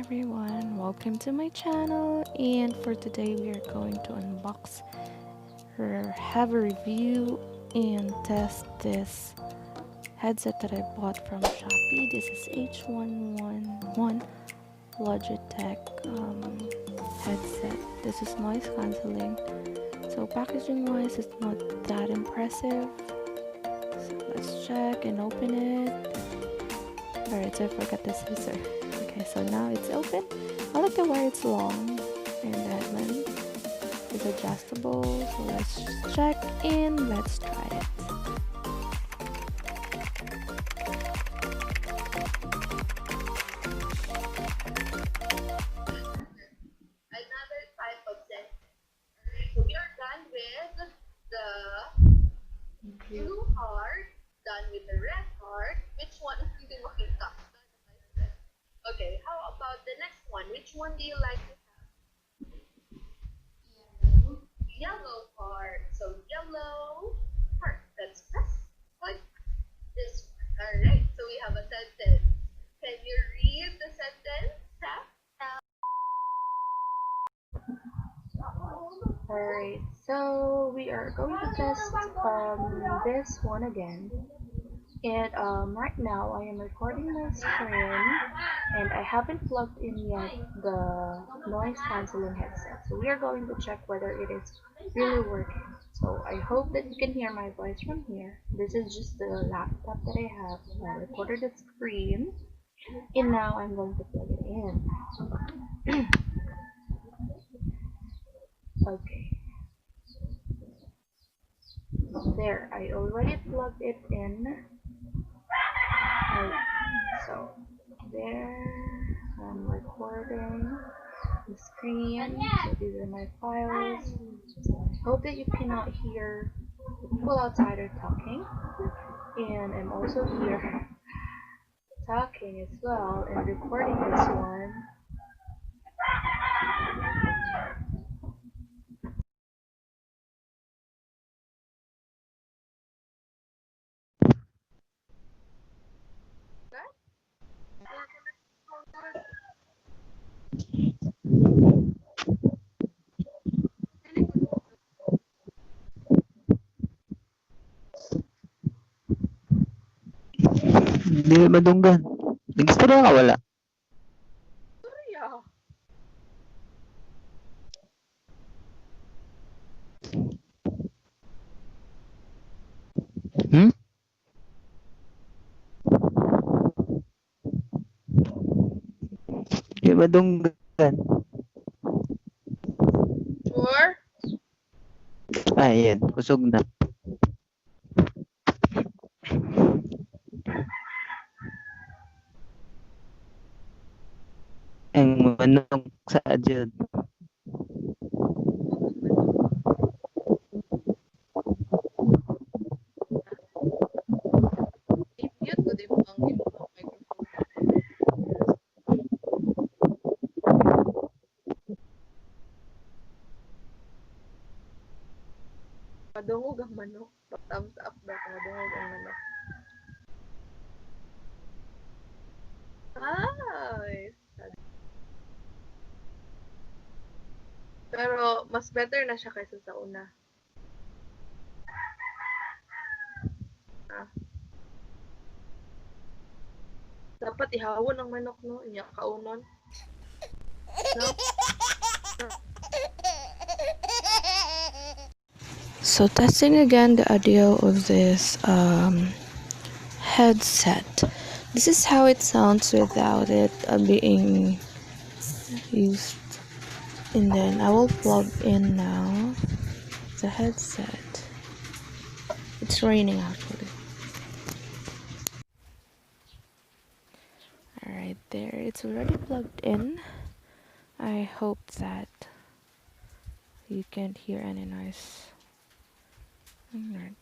everyone, welcome to my channel, and for today we are going to unbox or have a review and test this headset that I bought from Shopee. This is H111 Logitech headset. This is noise cancelling, so packaging wise it's not that impressive. So let's check and open it. Alright, so I forgot the scissor. Okay, so now it's open. I like the way it's long and the headband is adjustable. So let's check and let's try it. Another type of set. So we are done with the blue heart, done with the red heart. Which one do you want to talk? Okay, how about the next one? Which one do you like to have? Yellow heart. So yellow heart. Let's press like this one. Alright, so we have a sentence. Can you read the sentence? Alright, so we are going to test this one again. And right now I am recording my screen and I haven't plugged in yet the noise cancelling headset. So we are going to check whether it is really working. So I hope that you can hear my voice from here. This is just the laptop that I have. I recorded the screen and now I'm going to plug it in. Okay. There, I already plugged it in. So there, I'm recording the screen. So these are my files. Hope that you cannot hear people outside are talking. And I'm also here talking as well and recording this one. Hindi madunggan. Nag-istorya ka wala? Surya. Hmm? Hindi madunggan. Sure? Ay, yan. Kusog na. Ang manok sa adyan. I-mute ko din mo ang imong microphone. Madungog ang manok. Thumbs up ba kung madungog ang manok? Ay! Pero mas better na siya kaysa sa una. Ah. Dapat ihawon ang manok, no? Inya kaunon. No? So testing again the audio of this headset. This is how it sounds without it being used. And then I will plug in now the headset. It's raining actually. Alright, there, it's already plugged in. I hope that you can't hear any noise. Alright.